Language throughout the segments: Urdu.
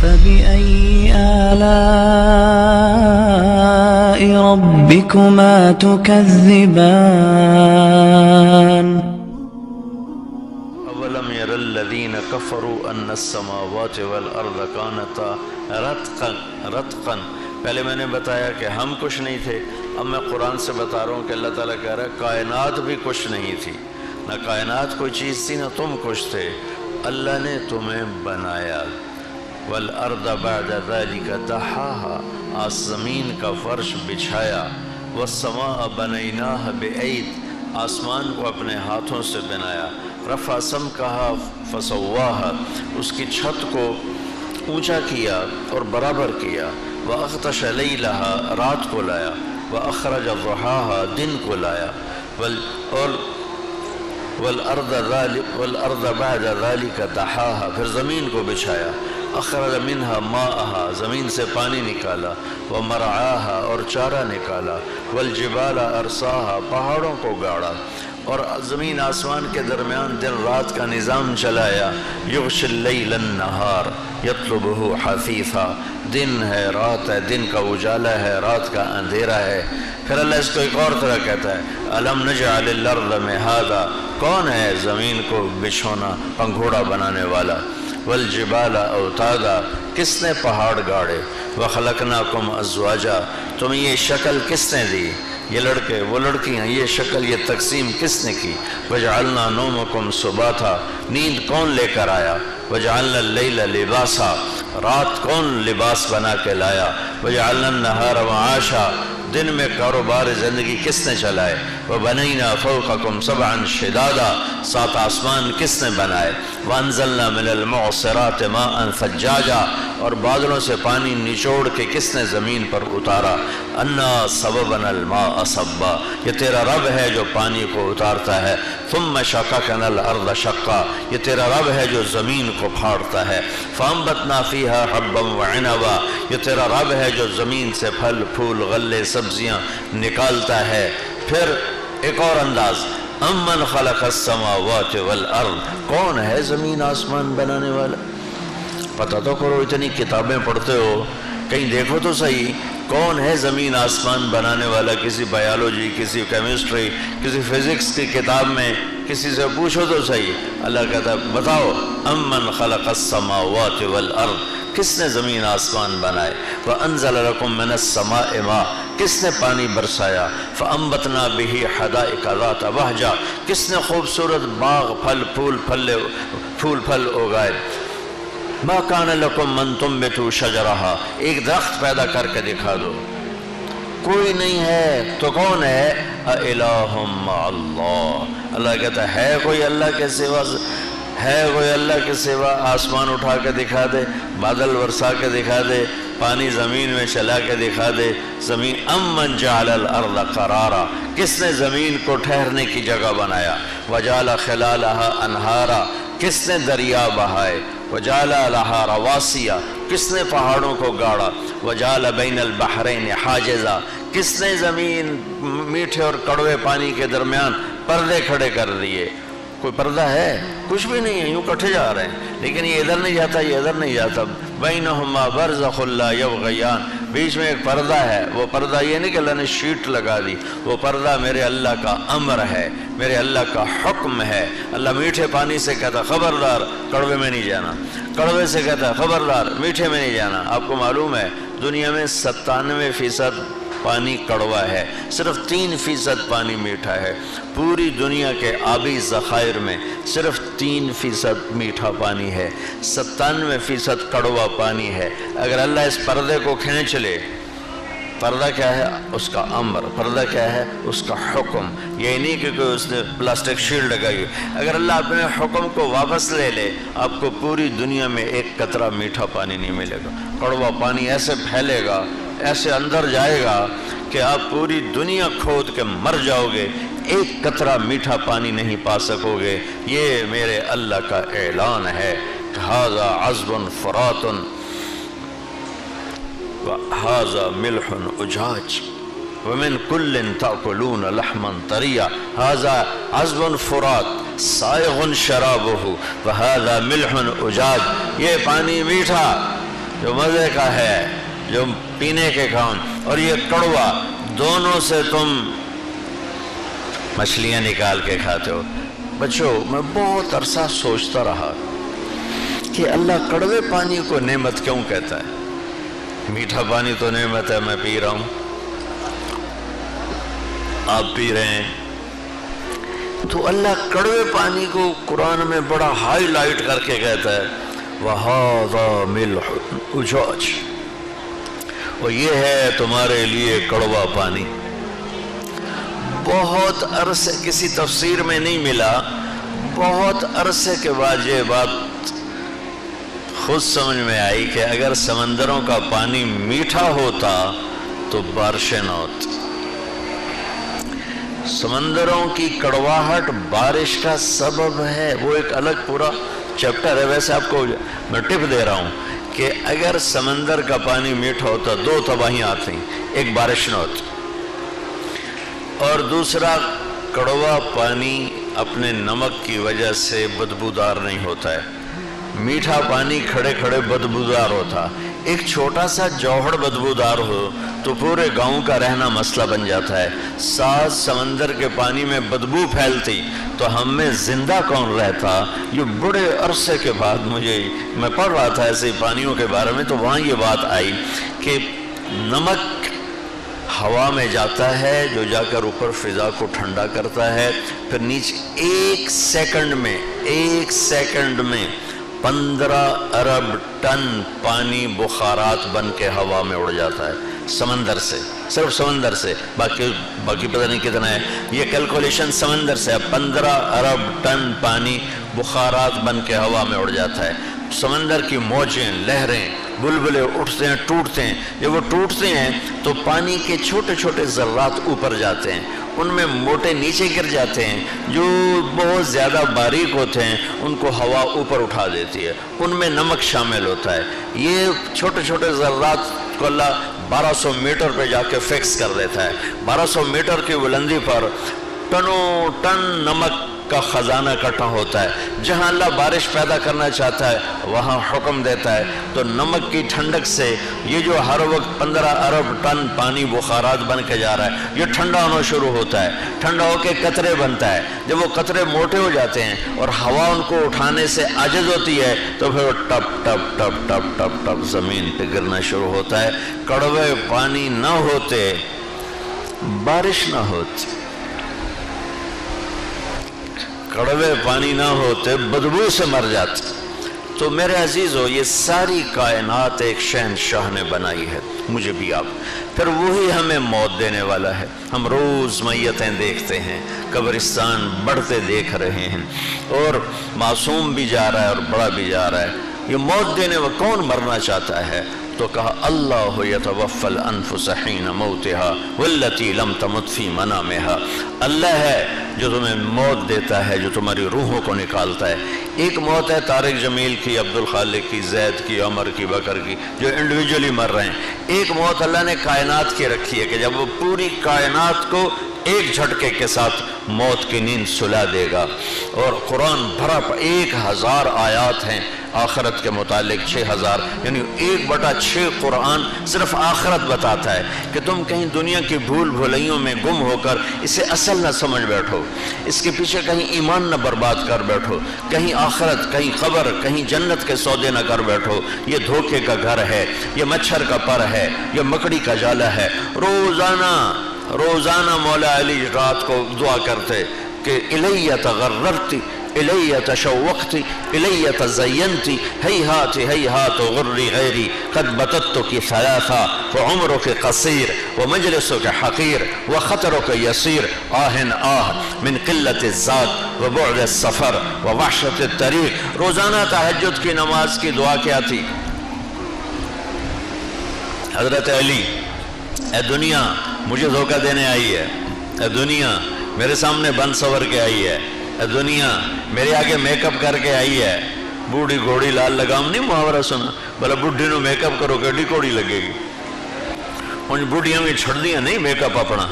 فبأي آلاء ربكما تكذبان اولم یر الذین کفروا ان السماوات والارض کانتا رتقا پہلے میں نے بتایا کہ ہم کچھ نہیں تھے، اب میں قرآن سے بتا رہا ہوں کہ اللہ تعالیٰ کہہ رہا ہے کائنات بھی کچھ نہیں تھی، نہ کائنات کوئی چیز تھی نہ تم کچھ تھے، اللہ نے تمہیں بنایا۔ والارض بعد ذلك دحاها، آس زمین کا فرش بچھایا، والسماء بنیناها بأید، آسمان کو اپنے ہاتھوں سے بنایا، رفع سمکہا فسواہا، اس کی چھت کو اونچا کیا اور برابر کیا، وَأَغْطَشَ لَيْلَهَا، رات کو لایا، وَأَخْرَجَ ضُحَاهَا، دن کو لایا، وَالْأَرْضَ بَعْدَ ذَلِكَ دَحَاهَا، پھر زمین کو بچھایا، اخرج منها ماءها، زمین سے پانی نکالا، ومرعاها، اور چارہ نکالا، والجبال ارساها، پہاڑوں کو گاڑا، اور زمین آسمان کے درمیان دن رات کا نظام چلایا، یغشی اللیل النہار یطلبہ حثیثا، دن ہے رات ہے، دن کا اجالا ہے رات کا اندھیرا ہے۔ پھر اللہ اس کو ایک اور طرح کہتا ہے، الم نجعل الارض مہادا، کون ہے زمین کو بچھونا پنگھوڑا بنانے والا، والجبال اوتادا، کس نے پہاڑ گاڑے، وخلقناکم ازواجا، تمہیں یہ شکل کس نے دی، یہ لڑکے وہ لڑکیاں، یہ شکل یہ تقسیم کس نے کی، وجعلنا نومکم سباتا، نیند کون لے کر آیا، وجعلنا اللیل لباسا، رات کون لباس بنا کے لایا، وجعلنا النہار معاشا، دن میں کاروبار زندگی کس نے چلائے، وبنینا فوقکم سبعا شدادا، سات آسمان کس نے بنائے، وانزلنا من المعصرات ماء ثجاجا، اور بادلوں سے پانی نچوڑ کے کس نے زمین پر اتارا، انا صببنا الماء صبا، یہ تیرا رب ہے جو پانی کو اتارتا ہے، ثم شققنا الارض شقا، یہ تیرا رب ہے جو زمین کو پھاڑتا ہے، فانبتنا فیہا حبا وعنبا، یہ تیرا رب ہے جو زمین سے پھل پھول غلے سبزیاں نکالتا ہے۔ پھر ایک اور انداز، امن خلق السماوات والارض، کون ہے زمین آسمان بنانے والا، پتہ تو کرو، اتنی کتابیں پڑھتے ہو، کہیں دیکھو تو صحیح کون ہے زمین آسمان بنانے والا، کسی بایولوجی، کسی کیمسٹری، کسی فزکس کی کتاب میں کسی سے پوچھو تو صحیح۔ اللہ کہتا ہے بتاؤ، امن خلق السماوات والارض، کس نے زمین آسمان بنائے، وَأَنزَلَ لَكُم مِّنَ السَّمَاءِ مَاءً، کس نے پانی برسایا، فَأَنبَتْنَا بِهِ حَدَائِقَ ذَاتَ بَهْجَةٍ، کس نے خوبصورت باغ پھل پھول اگائے، مَا كَانَ لَكُم مَّن تُنبِتُوا شَجَرَهَا، ایک درخت پیدا کر کے دکھا دو، کوئی نہیں ہے تو کون ہے، أَإِلَٰهٌ مَّعَ اللَّهِ، اللہ کہتا ہے کوئی اللہ کے سوا، ہے کوئی اللہ کے سوا، آسمان اٹھا کے دکھا دے، بادل برسا کے دکھا دے، پانی زمین میں چلا کے دکھا دے، زمین امن جعل الارض قرارا، کس نے زمین کو ٹھہرنے کی جگہ بنایا، وجعل خلالها انہارا، کس نے دریا بہائے، وجعل لها رواسیا، کس نے پہاڑوں کو گاڑا، وجعل بین البحرین حاجزا، کس نے زمین میٹھے اور کڑوے پانی کے درمیان پردے کھڑے کر دیے، کوئی پردہ ہے، کچھ بھی نہیں ہے، یوں کٹھے جا رہے ہیں، لیکن یہ ادھر نہیں جاتا یہ ادھر نہیں جاتا، بینہما برزخ لا یبغیان، بیچ میں ایک پردہ ہے، وہ پردہ یہ نہیں کہ اللہ نے شیٹ لگا دی، وہ پردہ میرے اللہ کا امر ہے، میرے اللہ کا حکم ہے۔ اللہ میٹھے پانی سے کہتا خبردار کڑوے میں نہیں جانا، کڑوے سے کہتا خبردار میٹھے میں نہیں جانا۔ آپ کو معلوم ہے دنیا میں 97% پانی کڑوا ہے، صرف 3% پانی میٹھا ہے، پوری دنیا کے آبی ذخائر میں صرف 3% میٹھا پانی ہے، 97% کڑوا پانی ہے۔ اگر اللہ اس پردے کو کھینچ لے، پردہ کیا ہے؟ اس کا امر، پردہ کیا ہے؟ اس کا حکم، یہ نہیں کہ اس نے پلاسٹک شیلڈ لگائی، اگر اللہ اپنے حکم کو واپس لے لے آپ کو پوری دنیا میں ایک قطرہ میٹھا پانی نہیں ملے گا، کڑوا پانی ایسے پھیلے گا، ایسے اندر جائے گا کہ آپ پوری دنیا کھود کے مر جاؤ گے، ایک قطرہ میٹھا پانی نہیں پا سکو گے۔ یہ میرے اللہ کا اعلان ہے، ھذا عذب فرات وَهَذَا مِلْحٌ أُجَاجٌ وَمِنْ كُلٍّ تَأْكُلُونَ لَحْمًا طَرِيًّا هَذَا عَذْبٌ فُرَاتٌ سَائِغٌ شَرَابُهُ وَهَذَا مِلْحٌ أُجَاجٌ، یہ پانی میٹھا جو مزے کا ہے، جو پینے کے کام، اور یہ کڑوا، دونوں سے تم مچھلیاں نکال کے کھاتے ہو۔ بچوں، میں بہت عرصہ سوچتا رہا کہ اللہ کڑوے پانی کو نعمت کیوں کہتا ہے؟ میٹھا پانی تو نعمت ہے، میں پی رہا ہوں، آپ پی رہے ہیں، تو اللہ کڑوے پانی کو قرآن میں بڑا ہائی لائٹ کر کے کہتا ہے وَهَذَا مِلْحٌ أُجَاجٌ، اور یہ ہے تمہارے لیے کڑوا پانی۔ بہت عرصے، کسی تفسیر میں نہیں ملا، بہت عرصے کے بعد یہ بات خود سمجھ میں آئی کہ اگر سمندروں کا پانی میٹھا ہوتا تو بارشیں نہ ہوتی۔ سمندروں کی کڑواہٹ بارش کا سبب ہے، وہ ایک الگ پورا چیپٹر ہے۔ ویسے آپ کو میں ٹپ دے رہا ہوں کہ اگر سمندر کا پانی میٹھا ہوتا دو تباہیاں آتی، ایک بارش نہ ہوتی، اور دوسرا کڑوا پانی اپنے نمک کی وجہ سے بدبودار نہیں ہوتا ہے۔ میٹھا پانی کھڑے کھڑے بدبودار ہوتا، ایک چھوٹا سا جوہر بدبودار ہو تو پورے گاؤں کا رہنا مسئلہ بن جاتا ہے۔ ساتھ سمندر کے پانی میں بدبو پھیلتی تو ہم میں زندہ کون رہتا؟ یہ بڑے عرصے کے بعد میں پڑھ رہا تھا ایسے پانیوں کے بارے میں، تو وہاں یہ بات آئی کہ نمک ہوا میں جاتا ہے، جو جا کر اوپر فضا کو ٹھنڈا کرتا ہے، پھر نیچے ایک سیکنڈ میں 15 ارب ٹن پانی بخارات بن کے ہوا میں اڑ جاتا ہے سمندر سے، صرف سمندر سے، باقی پتہ نہیں کتنا ہے، یہ کیلکولیشن سمندر سے 15 ارب ٹن پانی بخارات بن کے ہوا میں اڑ جاتا ہے۔ سمندر کی موجیں، لہریں، بلبلے اٹھتے ہیں، ٹوٹتے ہیں، جب وہ ٹوٹتے ہیں تو پانی کے چھوٹے چھوٹے ذرات اوپر جاتے ہیں، ان میں موٹے نیچے گر جاتے ہیں، جو بہت زیادہ باریک ہوتے ہیں ان کو ہوا اوپر اٹھا دیتی ہے، ان میں نمک شامل ہوتا ہے۔ یہ چھوٹے چھوٹے ذرات کو اللہ 1200 میٹر پہ جا کے فکس کر دیتا ہے۔ 1200 میٹر کی بلندی پر ٹنوں ٹن نمک کا خزانہ اکٹھا ہوتا ہے۔ جہاں اللہ بارش پیدا کرنا چاہتا ہے وہاں حکم دیتا ہے، تو نمک کی ٹھنڈک سے یہ جو ہر وقت 15 ارب ٹن پانی بخارات بن کے جا رہا ہے، یہ ٹھنڈا ہونا شروع ہوتا ہے، ٹھنڈا ہو کے قطرے بنتا ہے۔ جب وہ قطرے موٹے ہو جاتے ہیں اور ہوا ان کو اٹھانے سے عاجز ہوتی ہے تو پھر وہ ٹپ ٹپ ٹپ ٹپ ٹپ ٹپ زمین پہ گرنا شروع ہوتا ہے۔ کڑوے پانی نہ ہوتے، بارش نہ ہوتی، کڑوے پانی نہ ہوتے بدبو سے مر جاتے۔ تو میرے عزیزو، یہ ساری کائنات ایک شہنشاہ نے بنائی ہے، مجھے بھی آپ، پھر وہی ہمیں موت دینے والا ہے۔ ہم روز میتیں دیکھتے ہیں، قبرستان بڑھتے دیکھ رہے ہیں، اور معصوم بھی جا رہا ہے اور بڑا بھی جا رہا ہے۔ یہ موت دینے وہ کون مرنا چاہتا ہے؟ تو کہا اللہ یتوفی الانفس حین موتها والتی لم تمت فی منامها، اللہ ہے جو تمہیں موت دیتا ہے، جو تمہاری روحوں کو نکالتا ہے۔ ایک موت ہے طارق جمیل کی، عبد الخالق کی، زید کی، عمر کی، بکر کی، جو انڈیویجولی مر رہے ہیں۔ ایک موت اللہ نے کائنات کی رکھی ہے کہ جب وہ پوری کائنات کو ایک جھٹکے کے ساتھ موت کی نیند سلا دے گا۔ اور قرآن بھرا 1000 آیات ہیں آخرت کے متعلق، 6000، یعنی 1/6 قرآن صرف آخرت بتاتا ہے کہ تم کہیں دنیا کی بھول بھلائیوں میں گم ہو کر اسے اصل نہ سمجھ بیٹھو، اس کے پیچھے کہیں ایمان نہ برباد کر بیٹھو، کہیں آخرت، کہیں قبر، کہیں جنت کے سودے نہ کر بیٹھو۔ یہ دھوکے کا گھر ہے، یہ مچھر کا پر ہے، یہ مکڑی کا جالا ہے۔ روزانہ مولا علی رات کو دعا کرتے کہ الی تغررتی، الی تشوقتی، الی تزینتی، ہیہات ہیہات غری غیری قد بتتک ثلاثا وعمرک قصیر ومجلسک حقیر وخطرک یسیر آہن آہ من قلت الذات وبعد السفر ووحشت الطریق۔ روزانہ تہجد کی نماز کی دعا کیا تھی؟ حضرت علی، اے دنیا مجھے دھوکہ دینے آئی ہے، اے دنیا میرے سامنے بن سور کے آئی ہے، اے دنیا میرے آگے میک اپ کر کے آئی ہے۔ بوڑھی گھوڑی لال لگام نہیں محاورہ سنا؟ بھلا بڈھی نو میک اپ کرو کیڈی کوڑی لگے گی؟ ان بڈھیاں بھی چھڑ دیا نہیں میک اپ اپنا،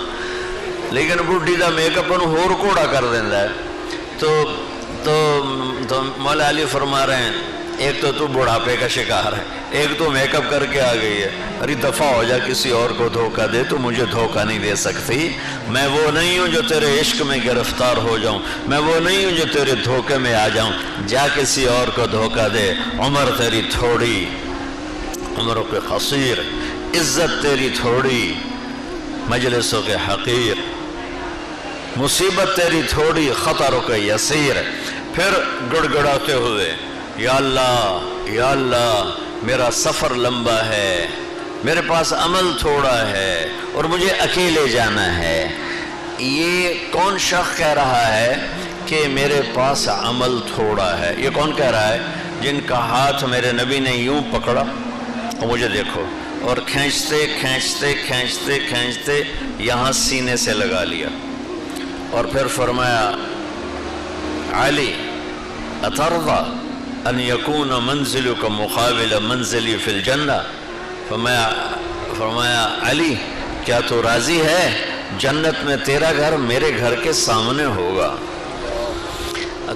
لیکن بڈھی دا میک اپ انہوں ہور کوڑا کر دینا ہے۔ تو مولا علی فرما رہے ہیں ایک تو بڑھاپے کا شکار ہے، ایک تو میک اپ کر کے آ گئی ہے، ارے دفعہ ہو جا، کسی اور کو دھوکہ دے، تو مجھے دھوکہ نہیں دے سکتی، میں وہ نہیں ہوں جو تیرے عشق میں گرفتار ہو جاؤں، میں وہ نہیں ہوں جو تیرے دھوکے میں آ جاؤں، جا کسی اور کو دھوکہ دے، عمر تیری تھوڑی، عمروں کے قصیر، عزت تیری تھوڑی، مجلسوں کے حقیر، مصیبت تیری تھوڑی، خطروں کے یسیر۔ پھر گڑ گڑاتے ہوئے، یا اللہ میرا سفر لمبا ہے، میرے پاس عمل تھوڑا ہے اور مجھے اکیلے جانا ہے۔ یہ کون شخص کہہ رہا ہے کہ میرے پاس عمل تھوڑا ہے؟ یہ کون کہہ رہا ہے؟ جن کا ہاتھ میرے نبی نے یوں پکڑا اور مجھے دیکھو، اور کھینچتے کھینچتے کھینچتے کھینچتے یہاں سینے سے لگا لیا، اور پھر فرمایا علی اترضى ان يكون منزلك مقابل منزلی فی الجنہ، فرمایا علی کیا تو راضی ہے جنت میں تیرا گھر میرے گھر کے سامنے ہوگا؟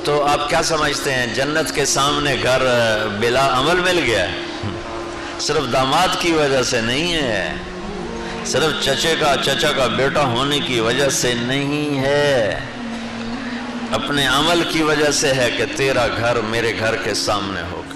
تو آپ کیا سمجھتے ہیں جنت کے سامنے گھر بلا عمل مل گیا ہے؟ صرف داماد کی وجہ سے نہیں ہے، صرف چچا کا بیٹا ہونے کی وجہ سے نہیں ہے، اپنے عمل کی وجہ سے ہے کہ تیرا گھر میرے گھر کے سامنے ہوگا۔